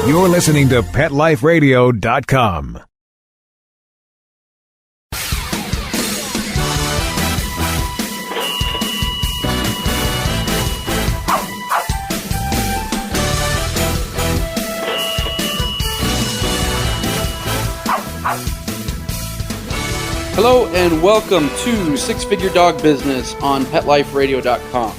You're listening to PetLifeRadio.com. Hello and welcome to Six Figure Dog Business on PetLifeRadio.com.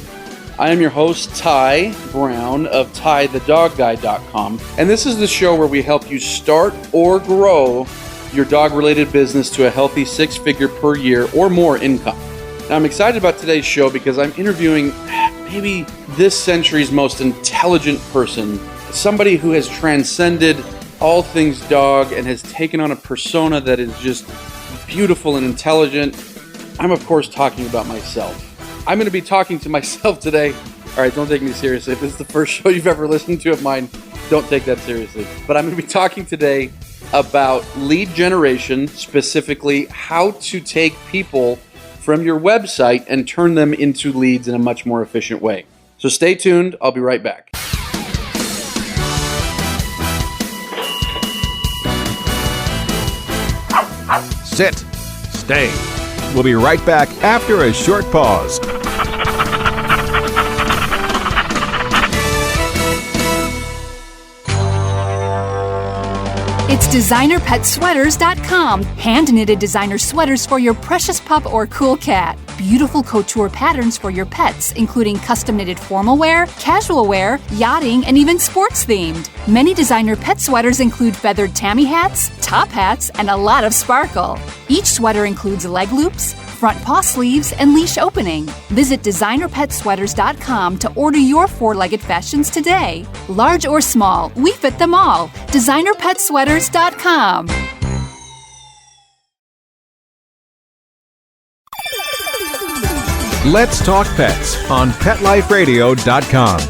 I am your host, Ty Brown of TyTheDogGuy.com, and this is the show where we help you start or grow your dog-related business to a healthy six-figure per year or more income. Now, I'm excited about today's show because I'm interviewing maybe this century's most intelligent person, somebody who has transcended all things dog and has taken on a persona that is just beautiful and intelligent. I'm, of course, talking about myself. I'm going to be talking to myself today. All right, don't take me seriously. If this is the first show you've ever listened to of mine, don't take that seriously. But I'm going to be talking today about lead generation, specifically how to take people from your website and turn them into leads in a much more efficient way. So stay tuned. I'll be right back. Sit. Stay. We'll be right back after a short pause. It's DesignerPetSweaters.com. Hand-knitted designer sweaters for your precious pup or cool cat. Beautiful couture patterns for your pets, including custom-knitted formal wear, casual wear, yachting, and even sports-themed. Many designer pet sweaters include feathered tammy hats, top hats, and a lot of sparkle. Each sweater includes leg loops, front paw sleeves, and leash opening. Visit DesignerPetSweaters.com to order your four-legged fashions today. Large or small, we fit them all. DesignerPetSweaters.com. Let's talk pets on PetLifeRadio.com.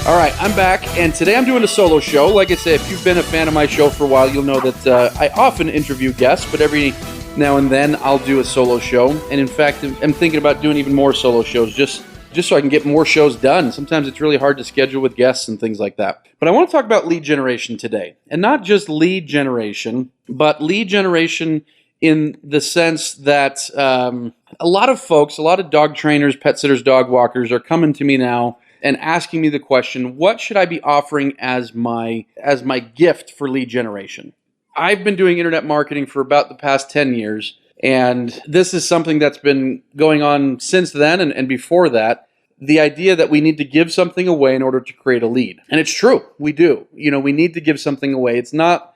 All right, I'm back, and today I'm doing a solo show. Like I say, if you've been a fan of my show for a while, you'll know that I often interview guests, but every now and then I'll do a solo show. And in fact, I'm thinking about doing even more solo shows just so I can get more shows done. Sometimes it's really hard to schedule with guests and things like that. But I want to talk about lead generation today. And not just lead generation, but lead generation in the sense that a lot of folks, a lot of dog trainers, pet sitters, dog walkers are coming to me now and asking me the question, what should I be offering as my gift for lead generation? I've been doing internet marketing for about the past 10 years, and this is something that's been going on since then and before that. The idea that we need to give something away in order to create a lead. And it's true, we do. We need to give something away. It's not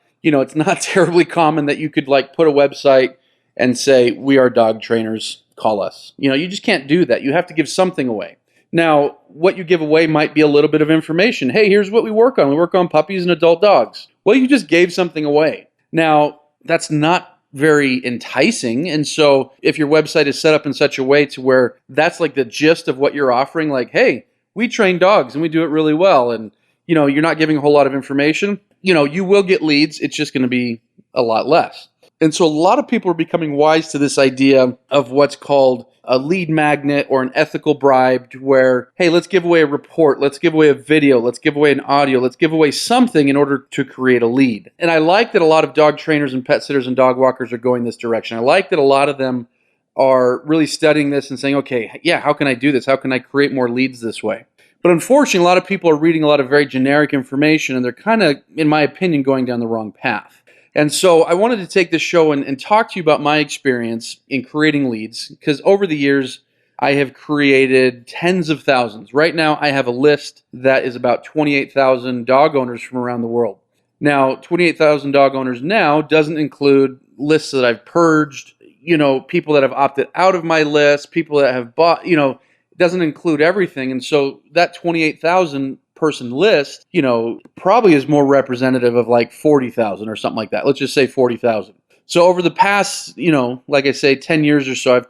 terribly common that you could put a website and say, we are dog trainers, call us. You just can't do that. You have to give something away. Now, what you give away might be a little bit of information. Hey, here's what we work on. We work on puppies and adult dogs. Well, you just gave something away. Now, that's not very enticing. And so if your website is set up in such a way to where that's the gist of what you're offering, hey, we train dogs and we do it really well. And, you're not giving a whole lot of information. You will get leads. It's just going to be a lot less. And so a lot of people are becoming wise to this idea of what's called a lead magnet or an ethical bribe, where, hey, let's give away a report, let's give away a video, let's give away an audio, let's give away something in order to create a lead. And I like that a lot of dog trainers and pet sitters and dog walkers are going this direction. I like that a lot of them are really studying this and saying, okay, yeah, how can I do this? How can I create more leads this way? But unfortunately, a lot of people are reading a lot of very generic information, and they're kind of, in my opinion, going down the wrong path. And so I wanted to take this show and talk to you about my experience in creating leads, because over the years, I have created tens of thousands. Right now, I have a list that is about 28,000 dog owners from around the world. Now, 28,000 dog owners now doesn't include lists that I've purged, people that have opted out of my list, people that have bought, it doesn't include everything. And so that 28,000 person list, probably is more representative of 40,000 or something like that. Let's just say 40,000. So over the past, like I say, 10 years or so,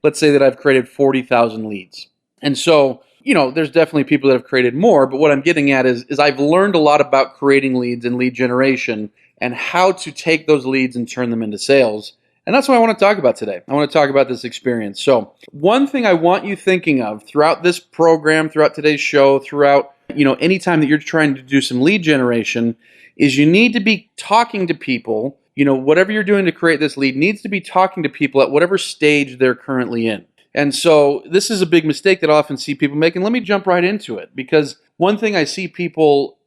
let's say that I've created 40,000 leads. And so, there's definitely people that have created more, but what I'm getting at is I've learned a lot about creating leads and lead generation and how to take those leads and turn them into sales. And that's what I want to talk about today. I want to talk about this experience. So one thing I want you thinking of throughout this program, throughout today's show, throughout, anytime that you're trying to do some lead generation, is you need to be talking to people. Whatever you're doing to create this lead needs to be talking to people at whatever stage they're currently in. And so this is a big mistake that I often see people make. And let me jump right into it, because one thing I see people,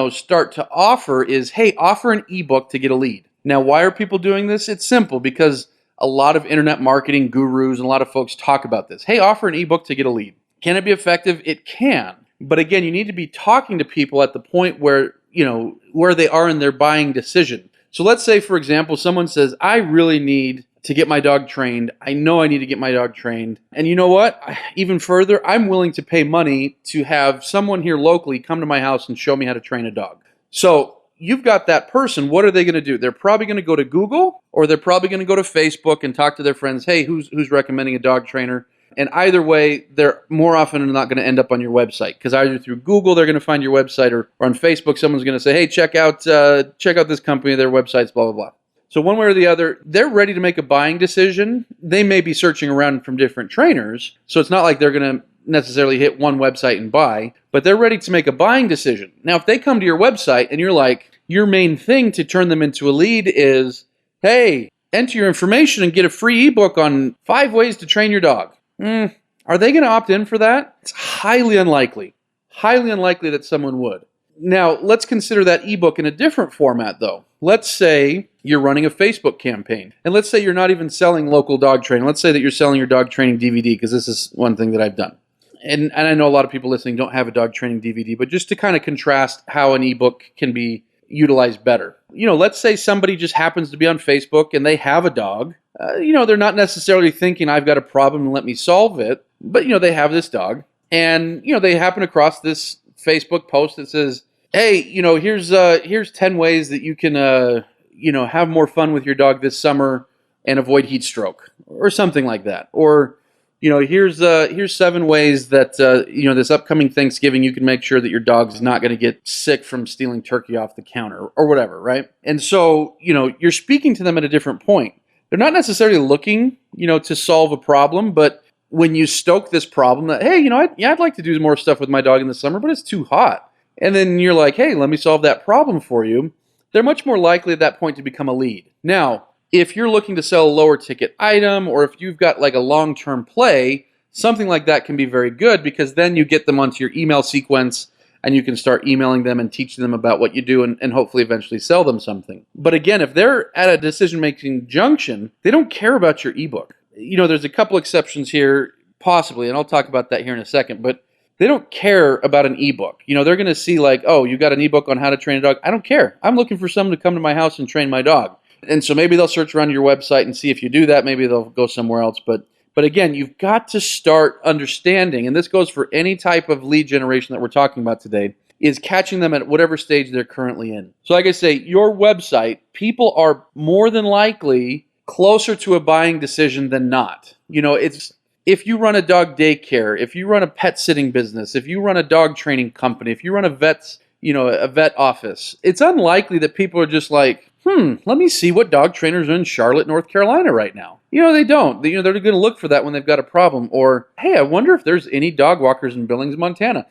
start to offer is, hey, offer an ebook to get a lead. Now, why are people doing this? It's simple, because a lot of internet marketing gurus and a lot of folks talk about this. Hey, offer an ebook to get a lead. Can it be effective? It can. But again, you need to be talking to people at the point where they are in their buying decision. So let's say, for example, someone says, I really need to get my dog trained. I know I need to get my dog trained. And you know what? Even further, I'm willing to pay money to have someone here locally come to my house and show me how to train a dog. So you've got that person. What are they going to do? They're probably going to go to Google, or they're probably going to go to Facebook and talk to their friends. Hey, who's recommending a dog trainer? And either way, they're more often than not going to end up on your website, because either through Google they're going to find your website, or on Facebook someone's going to say, hey, check out this company, their website's blah, blah, blah. So one way or the other, they're ready to make a buying decision. They may be searching around from different trainers, so it's not like they're going to necessarily hit one website and buy, but they're ready to make a buying decision. Now, if they come to your website and you're like, your main thing to turn them into a lead is, hey, enter your information and get a free ebook on 5 ways to train your dog. Are they going to opt in for that? It's highly unlikely that someone would. Now, let's consider that ebook in a different format, though. Let's say you're running a Facebook campaign, and let's say you're not even selling local dog training. Let's say that you're selling your dog training DVD, because this is one thing that I've done. And I know a lot of people listening don't have a dog training DVD, but just to kind of contrast how an ebook can be utilized better. Let's say somebody just happens to be on Facebook and they have a dog. They're not necessarily thinking, I've got a problem and let me solve it. But, they have this dog, and, they happen across this Facebook post that says, hey, here's 10 ways that you can, have more fun with your dog this summer and avoid heat stroke, or something like that. Or, here's 7 ways that, this upcoming Thanksgiving, you can make sure that your dog's not going to get sick from stealing turkey off the counter, or whatever, right? And so, you're speaking to them at a different point. They're not necessarily looking, to solve a problem, but when you stoke this problem that, hey, I'd like to do more stuff with my dog in the summer, but it's too hot. And then you're like, hey, let me solve that problem for you. They're much more likely at that point to become a lead. Now, if you're looking to sell a lower ticket item, or if you've got like a long-term play, something like that can be very good, because then you get them onto your email sequence and you can start emailing them and teaching them about what you do, and hopefully eventually sell them something. But again, if they're at a decision-making junction, they don't care about your ebook. There's a couple exceptions here, possibly, and I'll talk about that here in a second, but they don't care about an ebook. They're going to see like, oh, you got an ebook on how to train a dog. I don't care. I'm looking for someone to come to my house and train my dog. And so maybe they'll search around your website and see if you do that. Maybe they'll go somewhere else. But again, you've got to start understanding, and this goes for any type of lead generation that we're talking about today, is catching them at whatever stage they're currently in. So like I say, your website, people are more than likely closer to a buying decision than not. It's, if you run a dog daycare, if you run a pet sitting business, if you run a dog training company, if you run a vet office, it's unlikely that people are just like, let me see what dog trainers are in Charlotte, North Carolina right now. They don't. They're going to look for that when they've got a problem. Or, hey, I wonder if there's any dog walkers in Billings, Montana.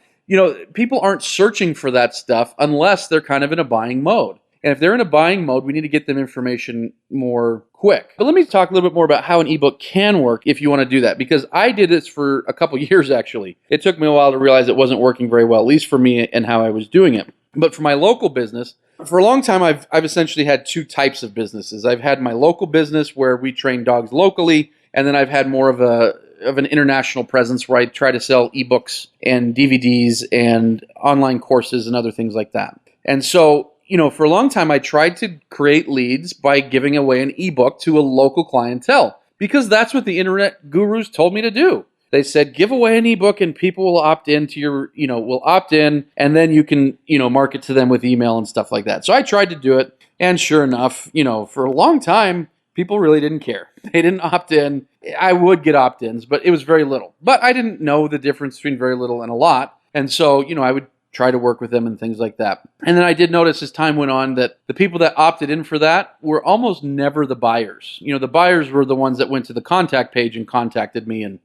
People aren't searching for that stuff unless they're kind of in a buying mode. And if they're in a buying mode, we need to get them information more quick. But let me talk a little bit more about how an ebook can work if you want to do that, because I did this for a couple years, actually. It took me a while to realize it wasn't working very well, at least for me and how I was doing it. But for my local business, for a long time, I've essentially had 2 types of businesses. I've had my local business where we train dogs locally, and then I've had more of an international presence where I try to sell ebooks and DVDs and online courses and other things like that. And so, for a long time, I tried to create leads by giving away an ebook to a local clientele, because that's what the internet gurus told me to do. They said, give away an ebook and people will opt into will opt in, and then you can, market to them with email and stuff like that. So I tried to do it. And sure enough, for a long time, people really didn't care. They didn't opt in. I would get opt-ins, but it was very little. But I didn't know the difference between very little and a lot. And so, I would try to work with them and things like that. And then I did notice as time went on that the people that opted in for that were almost never the buyers. The buyers were the ones that went to the contact page and contacted me, and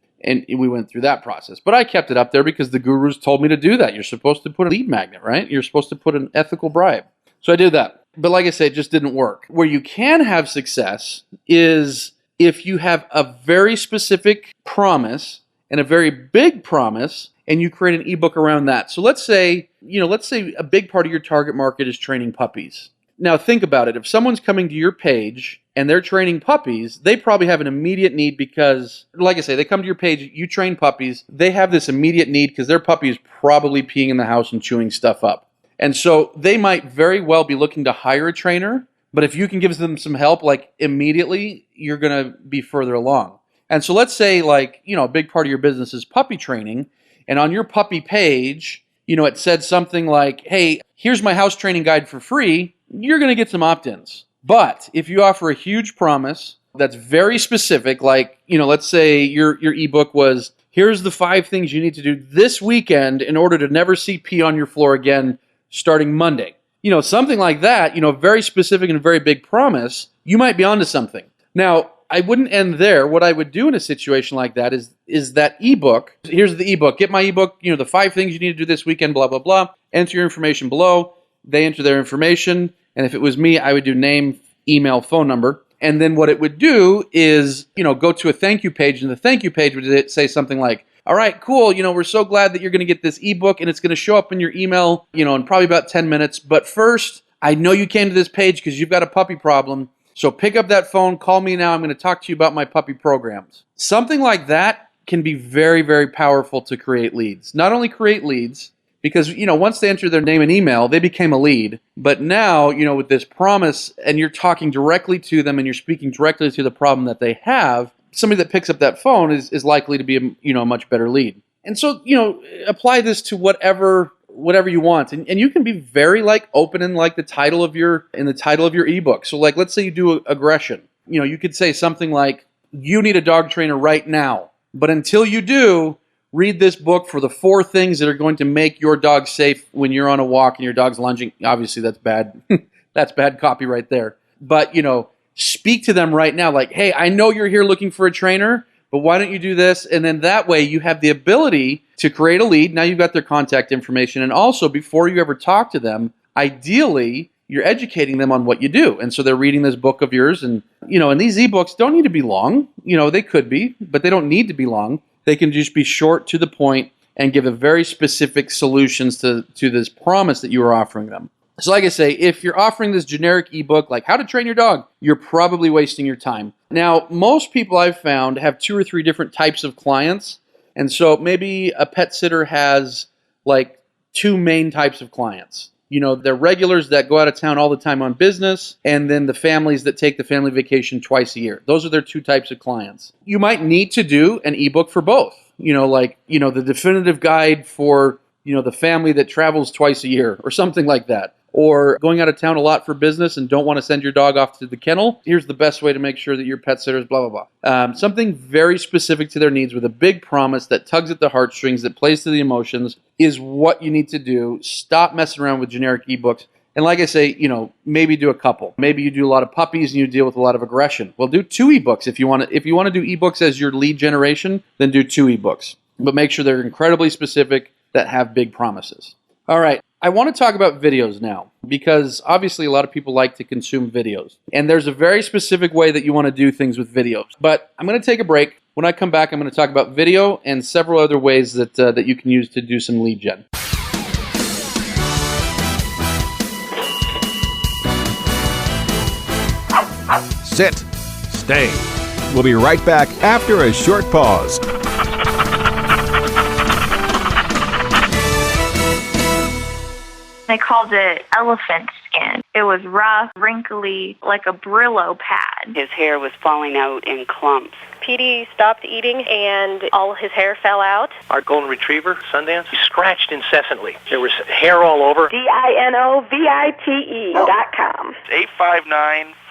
we went through that process. But I kept it up there because the gurus told me to do that. You're supposed to put a lead magnet, right? You're supposed to put an ethical bribe. So I did that. But like I said, it just didn't work. Where you can have success is if you have a very specific promise and a very big promise, and you create an ebook around that. So let's say a big part of your target market is training puppies. Now think about it. If someone's coming to your page and they're training puppies, they probably have an immediate need because, like I say, they come to your page, you train puppies, they have this immediate need because their puppy is probably peeing in the house and chewing stuff up. And so they might very well be looking to hire a trainer, but if you can give them some help, like immediately, you're going to be further along. And so let's say a big part of your business is puppy training, and on your puppy page, it said something like, hey, here's my house training guide for free, you're going to get some opt-ins. But if you offer a huge promise that's very specific, let's say your ebook was, here's the 5 things you need to do this weekend in order to never see pee on your floor again starting Monday. Something like that, very specific and a very big promise, you might be onto something. Now, I wouldn't end there. What I would do in a situation like that is that ebook. Here's the ebook. Get my ebook, the 5 things you need to do this weekend, blah, blah, blah. Enter your information below. They enter their information. And if it was me, I would do name, email, phone number. And then what it would do is, go to a thank you page. And the thank you page would say something like, all right, cool. We're so glad that you're going to get this ebook and it's going to show up in your email, in probably about 10 minutes. But first, I know you came to this page because you've got a puppy problem. So pick up that phone, call me now. I'm going to talk to you about my puppy programs. Something like that can be very, very powerful to create leads. Not only create leads, because, once they enter their name and email, they became a lead. But now, with this promise, and you're talking directly to them and you're speaking directly to the problem that they have, somebody that picks up that phone is likely to be a much better lead. And so, apply this to whatever you want, and you can be very open in the title of your ebook. So let's say you do aggression. You could say something like, you need a dog trainer right now, but until you do, read this book for the 4 things that are going to make your dog safe when you're on a walk and your dog's lunging. Obviously that's bad. That's bad copy right there. But speak to them right now, hey, I know you're here looking for a trainer, but why don't you do this? And then that way you have the ability to create a lead. Now you've got their contact information. And also, before you ever talk to them, ideally, you're educating them on what you do. And so they're reading this book of yours. And, and these ebooks don't need to be long. They could be, but they don't need to be long. They can just be short to the point and give a very specific solutions to this promise that you are offering them. So like I say, if you're offering this generic ebook, like how to train your dog, you're probably wasting your time. Now, most people I've found have 2 or 3 different types of clients. And so maybe a pet sitter has 2 main types of clients. They're regulars that go out of town all the time on business, and then the families that take the family vacation twice a year. Those are their 2 types of clients. You might need to do an ebook for both. The definitive guide for, the family that travels twice a year or something like that. Or going out of town a lot for business and don't want to send your dog off to the kennel. Here's the best way to make sure that your pet sitter is blah, blah, blah. Something very specific to their needs with a big promise that tugs at the heartstrings, that plays to the emotions is what you need to do. Stop messing around with generic ebooks. And like I say, maybe do a couple. Maybe you do a lot of puppies and you deal with a lot of aggression. Well, do 2 ebooks. If you want to do ebooks as your lead generation, then do 2 ebooks. But make sure they're incredibly specific, that have big promises. All right. I want to talk about videos now because obviously a lot of people like to consume videos. And there's a very specific way that you want to do things with videos. But I'm going to take a break. When I come back, I'm going to talk about video and several other ways that you can use to do some lead gen. Sit. Stay. We'll be right back after a short pause. They called it elephant skin. It was rough, wrinkly, like a Brillo pad. His hair was falling out in clumps. Petey stopped eating and all his hair fell out. Our golden retriever, Sundance, he scratched incessantly. There was hair all over. DINOVITE.com.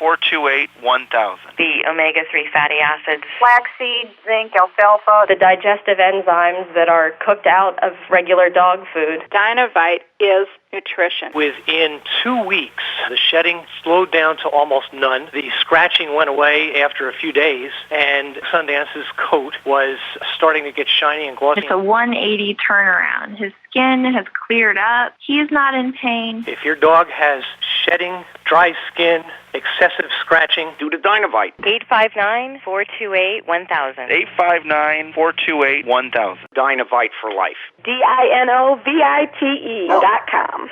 859-428-1000. The omega-3 fatty acids. Flaxseed, zinc, alfalfa, the digestive enzymes that are cooked out of regular dog food. Dinovite is nutrition. Within 2 weeks, the shedding slowed down to almost none. The scratching went away after a few days, and Sundance's coat was starting to get shiny and glossy. It's a 180 turnaround. His skin has cleared up. He's not in pain. If your dog has shedding, dry skin, excessive scratching, Do the Dinovite. 859-428-1000. 859-428-1000. Dinovite for life. DINOVITE.com.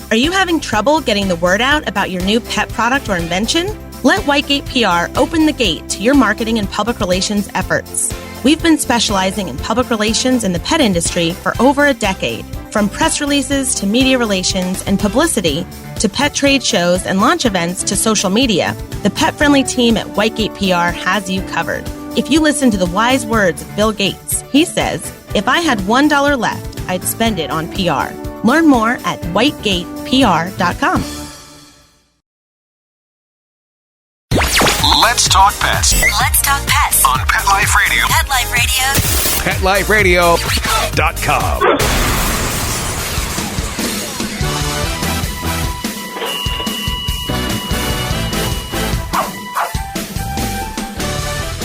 Are you having trouble getting the word out about your new pet product or invention? Let Whitegate PR open the gate to your marketing and public relations efforts. We've been specializing in public relations in the pet industry for over a decade. From press releases to media relations and publicity to pet trade shows and launch events to social media, the pet-friendly team at Whitegate PR has you covered. If you listen to the wise words of Bill Gates, he says, "If I had $1 left, I'd spend it on PR." Learn more at whitegatepr.com. Let's talk pets Let's talk pets on Pet Life Radio. Pet Life Radio. PetLifeRadio.com.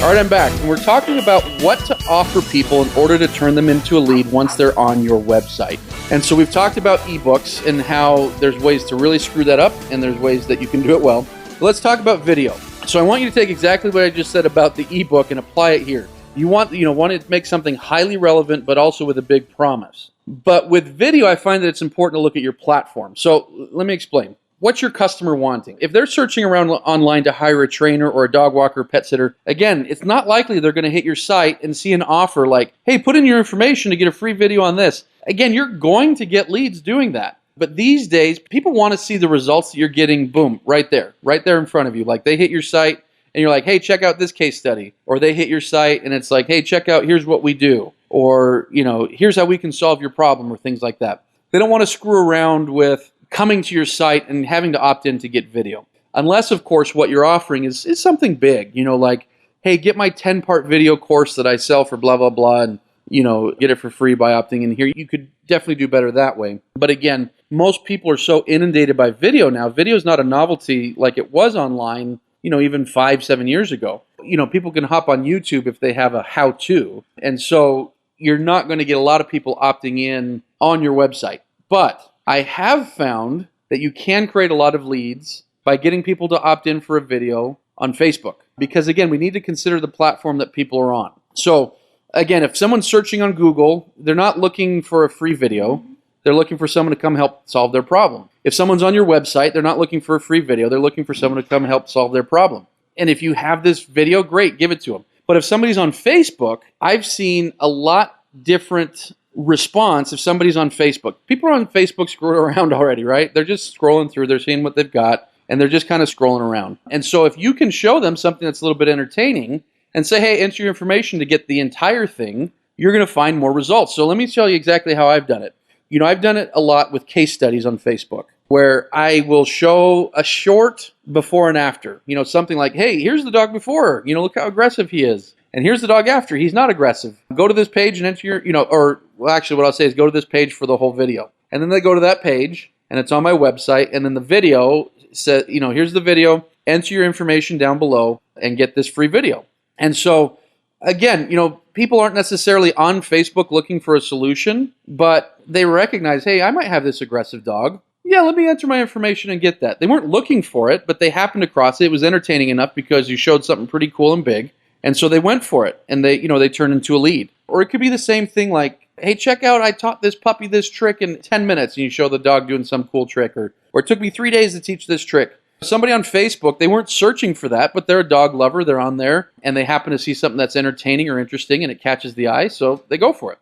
All right, I'm back, and we're talking about what to offer people in order to turn them into a lead once they're on your website. And so we've talked about ebooks and how there's ways to really screw that up, and there's ways that you can do it well. But let's talk about video. So I want you to take exactly what I just said about the ebook and apply it here. You want to make something highly relevant, but also with a big promise. But with video, I find that it's important to look at your platform. So let me explain. What's your customer wanting? If they're searching around online to hire a trainer or a dog walker, pet sitter, again, it's not likely they're going to hit your site and see an offer like, hey, put in your information to get a free video on this. Again, you're going to get leads doing that. But these days, people want to see the results that you're getting, boom, right there in front of you. Like they hit your site and you're like, hey, check out this case study. Or they hit your site and it's like, hey, check out, here's what we do. Or, here's how we can solve your problem or things like that. They don't want to screw around with coming to your site and having to opt in to get video. Unless, of course, what you're offering is something big, like, hey, get my 10-part video course that I sell for blah, blah, blah, and, get it for free by opting in here. You could definitely do better that way. But again, most people are so inundated by video now. Video is not a novelty like it was online, even 5-7 years ago. People can hop on YouTube if they have a how-to. And so you're not going to get a lot of people opting in on your website. But I have found that you can create a lot of leads by getting people to opt in for a video on Facebook. Because again, we need to consider the platform that people are on. So again, if someone's searching on Google, they're not looking for a free video. They're looking for someone to come help solve their problem. If someone's on your website, they're not looking for a free video. They're looking for someone to come help solve their problem. And if you have this video, great, give it to them. But if somebody's on Facebook, I've seen a lot different response if somebody's on Facebook. People are on Facebook screwing around already, right? They're just scrolling through, they're seeing what they've got, and they're just kind of scrolling around. And so if you can show them something that's a little bit entertaining and say, hey, enter your information to get the entire thing, you're going to find more results. So let me tell you exactly how I've done it. I've done it a lot with case studies on Facebook, where I will show a short before and after. Something like, hey, here's the dog before. Look how aggressive he is. And here's the dog after. He's not aggressive. Go to this page and enter your, actually what I'll say is go to this page for the whole video. And then they go to that page, and it's on my website. And then the video says, here's the video. Enter your information down below and get this free video. And so, again, people aren't necessarily on Facebook looking for a solution, but they recognize, hey, I might have this aggressive dog. Yeah, let me enter my information and get that. They weren't looking for it, but they happened across it. It was entertaining enough because you showed something pretty cool and big. And so they went for it, and they turned into a lead. Or it could be the same thing like, hey, check out, I taught this puppy this trick in 10 minutes, and you show the dog doing some cool trick. Or it took me 3 days to teach this trick. Somebody on Facebook, they weren't searching for that, but they're a dog lover, they're on there, and they happen to see something that's entertaining or interesting, and it catches the eye, so they go for it.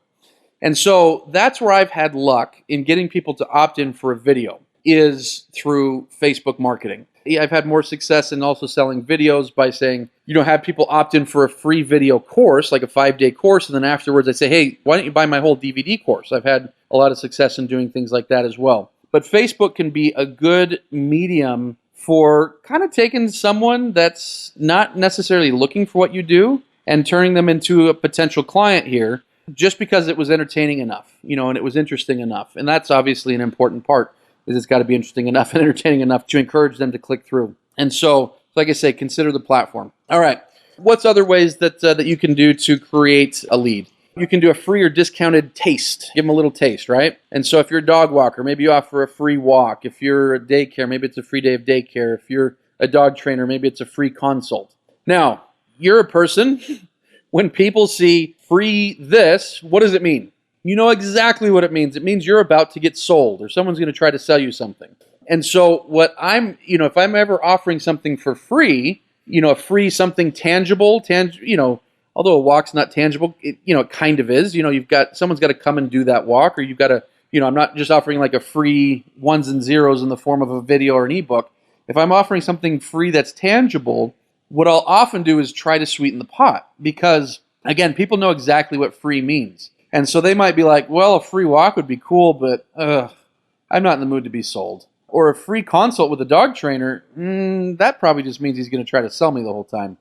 And so that's where I've had luck in getting people to opt in for a video. is through Facebook marketing. I've had more success in also selling videos by saying, have people opt in for a free video course, like a 5-day course, and then afterwards I say, hey, why don't you buy my whole DVD course? I've had a lot of success in doing things like that as well. But Facebook can be a good medium for kind of taking someone that's not necessarily looking for what you do and turning them into a potential client here just because it was entertaining enough, and it was interesting enough. And that's obviously an important part, is it's got to be interesting enough and entertaining enough to encourage them to click through. And so, like I say, consider the platform. All right. What's other ways that you can do to create a lead? You can do a free or discounted taste. Give them a little taste, right? And so if you're a dog walker, maybe you offer a free walk. If you're a daycare, maybe it's a free day of daycare. If you're a dog trainer, maybe it's a free consult. Now, you're a person. When people see free this, what does it mean? You know exactly what it means. It means you're about to get sold or someone's going to try to sell you something. And so if I'm ever offering something for free, a free something tangible, although a walk's not tangible, it kind of is. Someone's got to come and do that walk, or you've got to, I'm not just offering like a free ones and zeros in the form of a video or an ebook. If I'm offering something free that's tangible, what I'll often do is try to sweeten the pot because, again, people know exactly what free means. And so they might be like, well, a free walk would be cool, but I'm not in the mood to be sold. Or a free consult with a dog trainer, that probably just means he's going to try to sell me the whole time.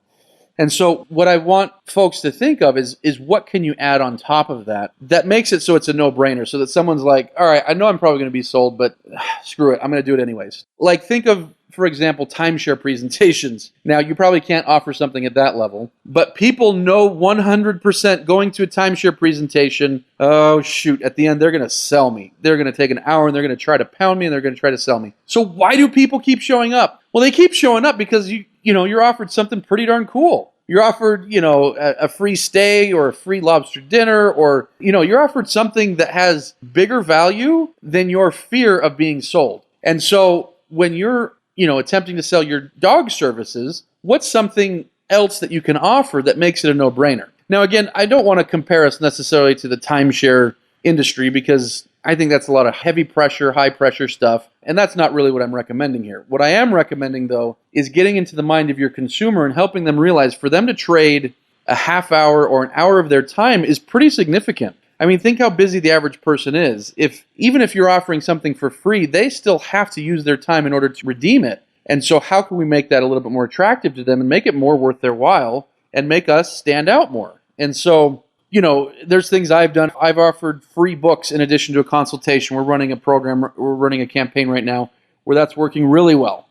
And so what I want folks to think of is what can you add on top of that makes it so it's a no-brainer, so that someone's like, all right, I know I'm probably going to be sold, but screw it, I'm going to do it anyways. Like think of, for example, timeshare presentations. Now, you probably can't offer something at that level, but people know 100% going to a timeshare presentation, oh shoot, at the end they're going to sell me. They're going to take an hour and they're going to try to pound me and they're going to try to sell me. So why do people keep showing up? Well, they keep showing up because you're offered something pretty darn cool. You're offered, a free stay or a free lobster dinner, or, you're offered something that has bigger value than your fear of being sold. And so when you're, attempting to sell your dog services, what's something else that you can offer that makes it a no-brainer? Now, again, I don't want to compare us necessarily to the timeshare industry because I think that's a lot of heavy pressure, high pressure stuff, and that's not really what I'm recommending here. What I am recommending, though, is getting into the mind of your consumer and helping them realize for them to trade a half hour or an hour of their time is pretty significant. I mean, think how busy the average person is. Even if you're offering something for free, they still have to use their time in order to redeem it. And so how can we make that a little bit more attractive to them and make it more worth their while and make us stand out more? And so, there's things I've done. I've offered free books in addition to a consultation. We're running a program, we're running a campaign right now where that's working really well.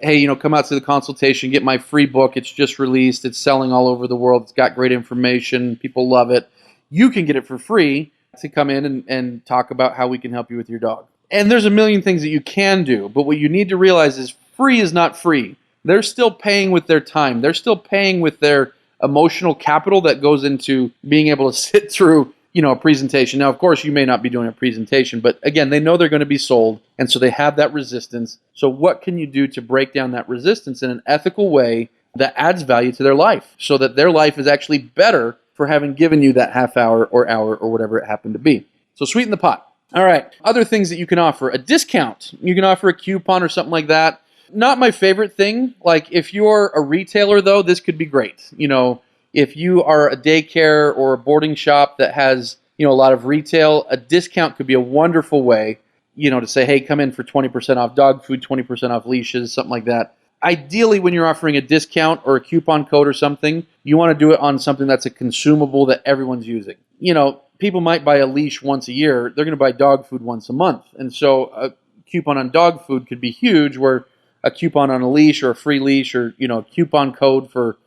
Hey, come out to the consultation, get my free book. It's just released. It's selling all over the world. It's got great information. People love it. You can get it for free to come in and talk about how we can help you with your dog. And there's a million things that you can do, but what you need to realize is free is not free. They're still paying with their time. They're still paying with their emotional capital that goes into being able to sit through, a presentation. Now, of course, you may not be doing a presentation, but again, they know they're going to be sold, and so they have that resistance. So what can you do to break down that resistance in an ethical way that adds value to their life so that their life is actually better for having given you that half hour or whatever it happened to be? So sweeten the pot. All right. Other things that you can offer. A discount. You can offer a coupon or something like that. Not my favorite thing. Like if you're a retailer, though, this could be great. If you are a daycare or a boarding shop that has, a lot of retail, a discount could be a wonderful way, to say, hey, come in for 20% off dog food, 20% off leashes, something like that. Ideally, when you're offering a discount or a coupon code or something, you want to do it on something that's a consumable that everyone's using. People might buy a leash once a year. They're going to buy dog food once a month. And so a coupon on dog food could be huge, where a coupon on a leash or a free leash or, a coupon code for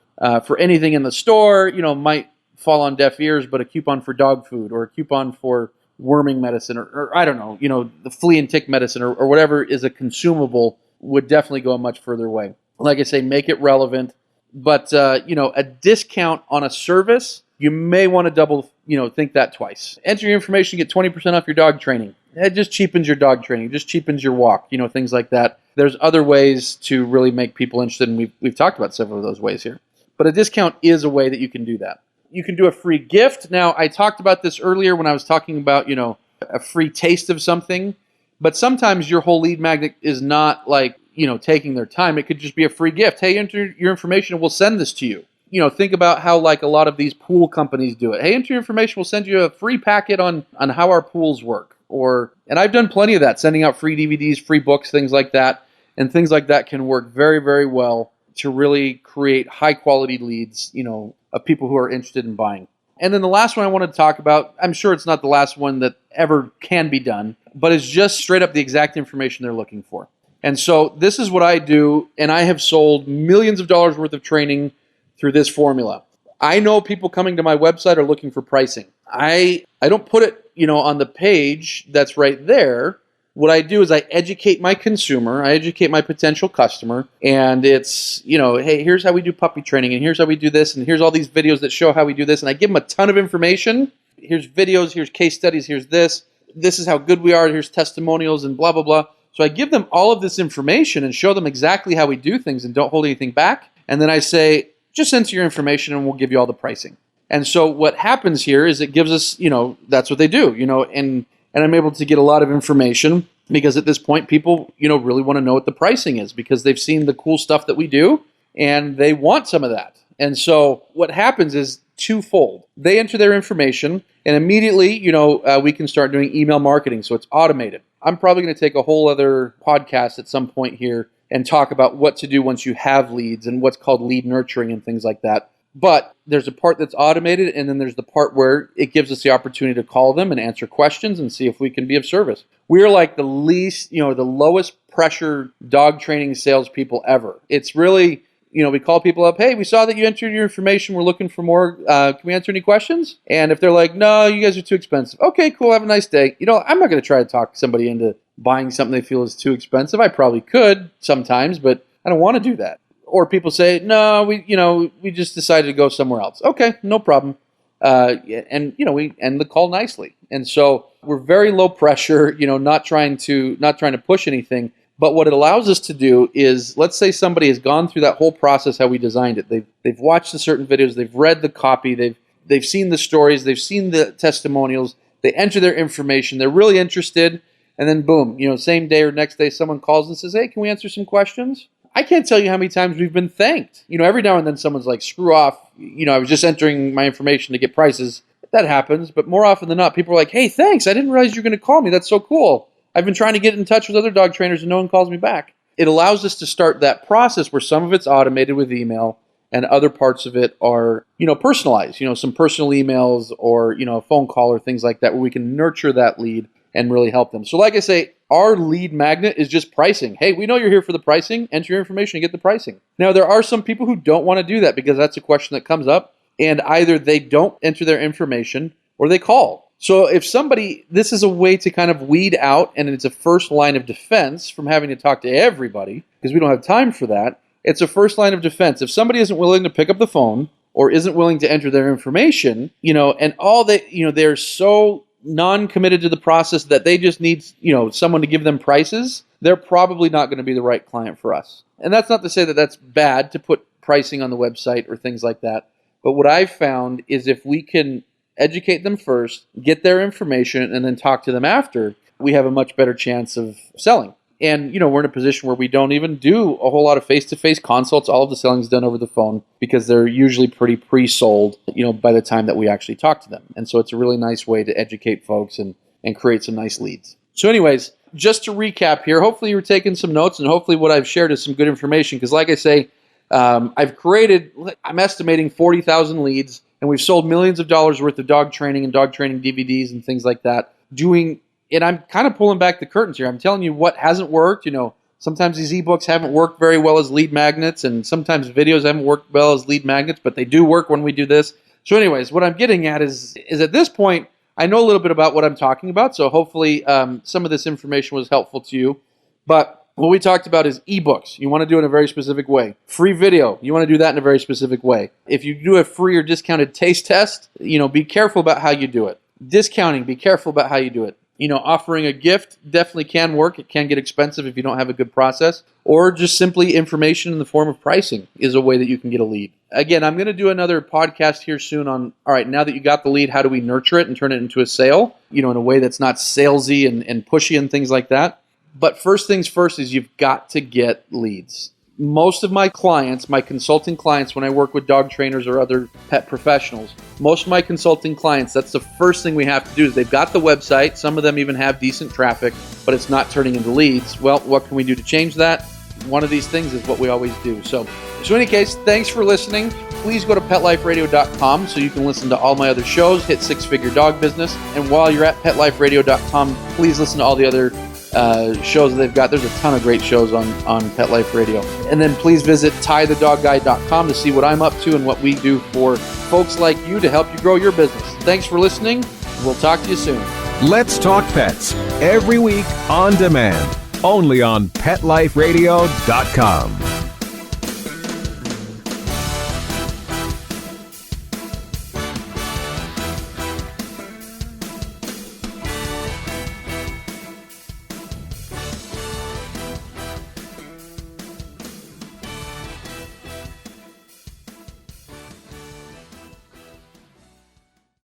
anything in the store, might fall on deaf ears, but a coupon for dog food or a coupon for worming medicine or I don't know, the flea and tick medicine or whatever is a consumable would definitely go a much further way. Like I say, make it relevant, but, a discount on a service, you may want to double, think that twice. Enter your information, get 20% off your dog training. It just cheapens your dog training, it just cheapens your walk, things like that. There's other ways to really make people interested, and we've talked about several of those ways here. But a discount is a way that you can do that. You can do a free gift. Now, I talked about this earlier when I was talking about, a free taste of something. But sometimes your whole lead magnet is not like, taking their time. It could just be a free gift. Hey, enter your information and we'll send this to you. Think about how like a lot of these pool companies do it. Hey, enter your information, we'll send you a free packet on how our pools work. And I've done plenty of that, sending out free DVDs, free books, things like that. And things like that can work very, very well to really create high quality leads, of people who are interested in buying. And then the last one I wanted to talk about, I'm sure it's not the last one that ever can be done, but it's just straight up the exact information they're looking for. And so this is what I do, and I have sold millions of dollars worth of training through this formula. I know people coming to my website are looking for pricing. I don't put it, on the page that's right there. What I do is I educate my consumer, I educate my potential customer, and it's, hey, here's how we do puppy training, and here's how we do this, and here's all these videos that show how we do this, and I give them a ton of information. Here's videos, here's case studies, here's this is how good we are, here's testimonials, and blah, blah, blah. So I give them all of this information and show them exactly how we do things and don't hold anything back. And then I say, just enter your information and we'll give you all the pricing. And so what happens here is it gives us, that's what they do, and I'm able to get a lot of information because at this point people, really want to know what the pricing is because they've seen the cool stuff that we do and they want some of that. And so what happens is twofold. They enter their information and immediately, we can start doing email marketing. So it's automated. I'm probably going to take a whole other podcast at some point here and talk about what to do once you have leads and what's called lead nurturing and things like that. But there's a part that's automated, and then there's the part where it gives us the opportunity to call them and answer questions and see if we can be of service. We're like the least, the lowest pressure dog training salespeople ever. It's really, we call people up, hey, we saw that you entered your information. We're looking for more. Can we answer any questions? And if they're like, no, you guys are too expensive. Okay, cool. Have a nice day. I'm not going to try to talk somebody into buying something they feel is too expensive. I probably could sometimes, but I don't want to do that. Or people say, no, we just decided to go somewhere else. Okay, no problem. And we end the call nicely. And so we're very low pressure, not trying to push anything. But what it allows us to do is, let's say somebody has gone through that whole process how we designed it. They've watched the certain videos, they've read the copy, they've seen the stories, they've seen the testimonials, they enter their information, they're really interested, and then boom, same day or next day someone calls and says, hey, can we answer some questions? I can't tell you how many times we've been thanked. Every now and then someone's like, screw off, I was just entering my information to get prices. That happens, but more often than not, people are like, hey, thanks, I didn't realize you were going to call me, that's so cool. I've been trying to get in touch with other dog trainers and no one calls me back. It allows us to start that process where some of it's automated with email and other parts of it are, personalized, some personal emails or, a phone call or things like that where we can nurture that lead and really help them. So like I say, our lead magnet is just pricing. Hey, we know you're here for the pricing. Enter your information and get the pricing. Now, there are some people who don't want to do that because that's a question that comes up and either they don't enter their information or they call. So if somebody, this is a way to kind of weed out, and it's a first line of defense from having to talk to everybody, because we don't have time for that. It's a first line of defense. If somebody isn't willing to pick up the phone or isn't willing to enter their information, and all that, they're so non-committed to the process that they just need, someone to give them prices, they're probably not going to be the right client for us. And that's not to say that that's bad to put pricing on the website or things like that. But what I've found is if we can educate them first, get their information, and then talk to them after, we have a much better chance of selling. And, we're in a position where we don't even do a whole lot of face-to-face consults. All of the selling is done over the phone because they're usually pretty pre-sold, by the time that we actually talk to them. And so it's a really nice way to educate folks and create some nice leads. So anyways, just to recap here, hopefully you're taking some notes and hopefully what I've shared is some good information because like I say, I'm estimating 40,000 leads and we've sold millions of dollars worth of dog training and dog training DVDs and things like that and I'm kind of pulling back the curtains here. I'm telling you what hasn't worked. Sometimes these ebooks haven't worked very well as lead magnets, and sometimes videos haven't worked well as lead magnets, but they do work when we do this. So anyways, what I'm getting at is at this point, I know a little bit about what I'm talking about, so hopefully some of this information was helpful to you. But what we talked about is ebooks. You want to do it in a very specific way. Free video, you want to do that in a very specific way. If you do a free or discounted taste test, be careful about how you do it. Discounting, be careful about how you do it. Offering a gift definitely can work. It can get expensive if you don't have a good process. Or just simply information in the form of pricing is a way that you can get a lead. Again, I'm going to do another podcast here soon on, all right, now that you got the lead, how do we nurture it and turn it into a sale, in a way that's not salesy and pushy and things like that. But first things first is you've got to get leads. Most of my clients, my consulting clients, when I work with dog trainers or other pet professionals, most of my consulting clients, that's the first thing we have to do is they've got the website. Some of them even have decent traffic, but it's not turning into leads. Well, what can we do to change that? One of these things is what we always do. So in any case, thanks for listening. Please go to PetLifeRadio.com so you can listen to all my other shows, Hit Six Figure Dog Business. And while you're at PetLifeRadio.com, please listen to all the other shows that they've got. There's a ton of great shows on Pet Life Radio. And then please visit TieTheDogGuy.com to see what I'm up to and what we do for folks like you to help you grow your business. Thanks for listening. We'll talk to you soon. Let's Talk Pets, every week on demand, only on PetLifeRadio.com.